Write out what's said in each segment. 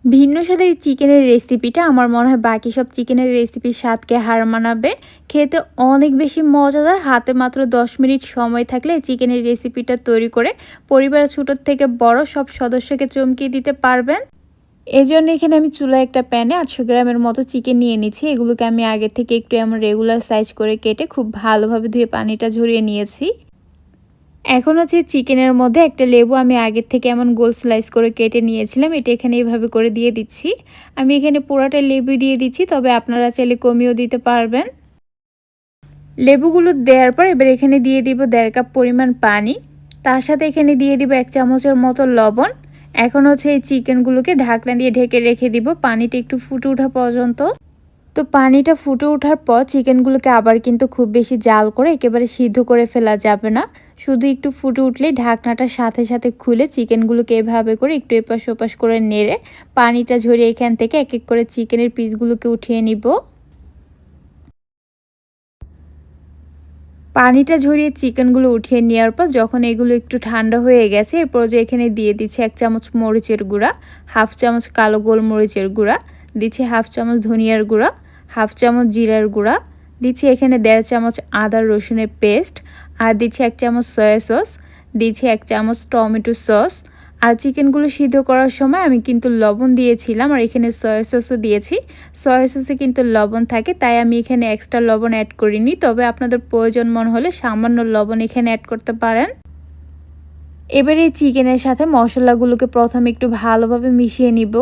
ভিন্ন স্বাদের চিকেনের রেসিপিটা আমার মনে হয় বাকি সব চিকেনের রেসিপির স্বাদকে হার মানাবে। খেতে অনেক বেশি মজাদার। হাতে মাত্র ১০ মিনিট সময় থাকলে চিকেনের রেসিপিটা তৈরি করে পরিবারের ছোট থেকে বড় সব সদস্যকে চমকিয়ে দিতে পারবেন। এজন্য এখানে আমি চুলায় একটা প্যানে ৮০০ গ্রামের মতো চিকেন নিয়ে নিচ্ছি। এগুলোকে আমি আগে থেকে একটু এমন রেগুলার সাইজ করে কেটে খুব ভালোভাবে ধুয়ে পানিটা ঝরিয়ে নিয়েছি। এখন হচ্ছে চিকেনের মধ্যে একটা লেবু আমি আগের থেকে এমন গোল স্লাইস করে কেটে নিয়েছিলাম, এটা এখানে এইভাবে করে দিয়ে দিচ্ছি। আমি এখানে পুরোটা লেবু দিয়ে দিচ্ছি, তবে আপনারা চাইলে কমিয়েও দিতে পারবেন। লেবুগুলো দেওয়ার পর এবার এখানে দিয়ে দিব ১.৫ কাপ পরিমাণ পানি। তার সাথে এখানে দিয়ে দিব ১ চামচের মতো লবণ। এখন হচ্ছে এই চিকেনগুলোকে ঢাকনা দিয়ে ঢেকে রেখে দিব পানিটা একটু ফুটে ওঠা পর্যন্ত। তো পানিটা ফুটে ওঠার পর চিকেনগুলোকে আবার কিন্তু খুব বেশি জাল করে একেবারে সিদ্ধ করে ফেলা যাবে না। শুধু একটু ফুটে উঠলেই ঢাকনাটার সাথে সাথে খুলে চিকেনগুলোকে এভাবে করে একটু এপাশ ওপাশ করে নেড়ে পানিটা ঝরিয়ে এখান থেকে এক এক করে চিকেনের পিসগুলোকে উঠিয়ে নিব। পানিটা ঝরিয়ে চিকেনগুলো উঠিয়ে নেওয়ার পর যখন এগুলো একটু ঠান্ডা হয়ে গেছে, এরপর যে এখানে দিয়ে দিচ্ছি ১ চামচ মরিচের গুঁড়া, হাফ চামচ কালো গোলমরিচের গুঁড়া, দিচ্ছি হাফ চামচ ধনিয়ার গুঁড়া, হাফ চামচ জিরার গুঁড়া, দিচ্ছি এখানে ১.৫ চামচ আদা রসুনের পেস্ট, আর দিচ্ছি ১ চামচ সয়া সস, দিচ্ছি ১ চামচ টমেটো সস। আর চিকেনগুলো সিদ্ধ করার সময় আমি কিন্তু লবণ দিয়েছিলাম, আর এখানে সয়া সসও দিয়েছি। সয়া সসে কিন্তু লবণ থাকে, তাই আমি এখানে এক্সট্রা লবণ অ্যাড করিনি, তবে আপনাদের প্রয়োজন মনে হলে সামান্য লবণ এখানে অ্যাড করতে পারেন। এবারে এই চিকেনের সাথে মশলাগুলোকে প্রথমে একটু ভালোভাবে মিশিয়ে নিব।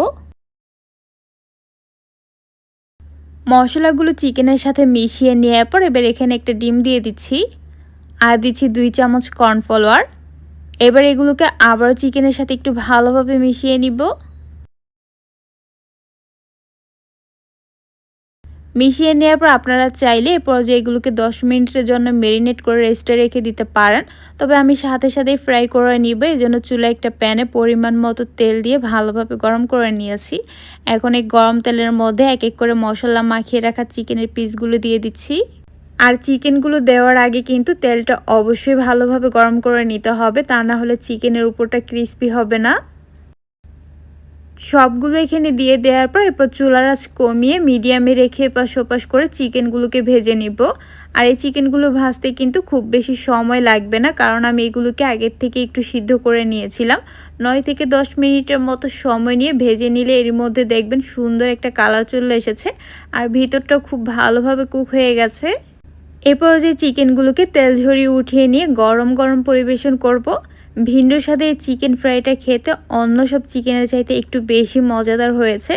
মশলাগুলো চিকেনের সাথে মিশিয়ে নেওয়ার পর এবার এখানে একটা ডিম দিয়ে দিচ্ছি, আর দিচ্ছি ২ চামচ কর্নফ্লাওয়ার। এবার এগুলোকে আবারও চিকেনের সাথে একটু ভালোভাবে মিশিয়ে নিব। মিশিয়ে নেওয়ার পর আপনারা চাইলে এই পর্যায়ে এগুলোকে ১০ মিনিটের জন্য মেরিনেট করে রেস্টে রেখে দিতে পারেন, তবে আমি সাথে সাথেই ফ্রাই করে নিব। এই জন্য চুলায় একটা প্যানে পরিমাণ মতো তেল দিয়ে ভালোভাবে গরম করে নিয়েছি। এখন এই গরম তেলের মধ্যে এক এক করে মশলা মাখিয়ে রাখা চিকেনের পিসগুলো দিয়ে দিচ্ছি। আর চিকেনগুলো দেওয়ার আগে কিন্তু তেলটা অবশ্যই ভালোভাবে গরম করে নিতে হবে, তা না হলে চিকেনের উপরটা ক্রিস্পি হবে না। সবগুলো এখানে দিয়ে দেওয়ার পর এরপর চুলার আঁচ কমিয়ে মিডিয়ামে রেখে এপাশ ওপাশ করে চিকেনগুলোকে ভেজে নিব। আর এই চিকেনগুলো ভাজতে কিন্তু খুব বেশি সময় লাগবে না, কারণ আমি এগুলোকে আগের থেকে একটু সিদ্ধ করে নিয়েছিলাম। ৯ থেকে ১০ মিনিটের মতো সময় নিয়ে ভেজে নিলে এর মধ্যে দেখবেন সুন্দর একটা কালার চলে এসেছে, আর ভিতরটাও খুব ভালোভাবে কুক হয়ে গেছে। এরপর যে চিকেনগুলোকে তেল ঝরিয়ে উঠিয়ে নিয়ে গরম গরম পরিবেশন করব। ভিন্ন স্বাদে এই চিকেন ফ্রাইটা খেতে অন্য সব চিকেনের চাইতে একটু বেশি মজাদার হয়েছে।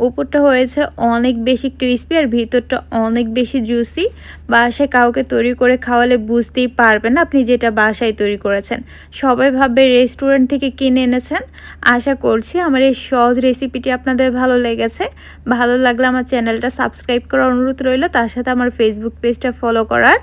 উপরটা হয়েছে অনেক বেশি ক্রিস্পি, আর ভিতরটা অনেক বেশি জুসি। বাসায় কাউকে তৈরি করে খাওয়ালে বুঝতেই পারবেন না আপনি যেটা বাসায় তৈরি করেছেন। সবাই ভাববে রেস্টুরেন্ট থেকে কিনে এনেছেন। আশা করছি আমার এই সহজ রেসিপিটি আপনাদের ভালো লেগেছে। ভালো লাগলে আমার চ্যানেলটা সাবস্ক্রাইব করার অনুরোধ রইল, তার সাথে আমার ফেসবুক পেজটা ফলো করার।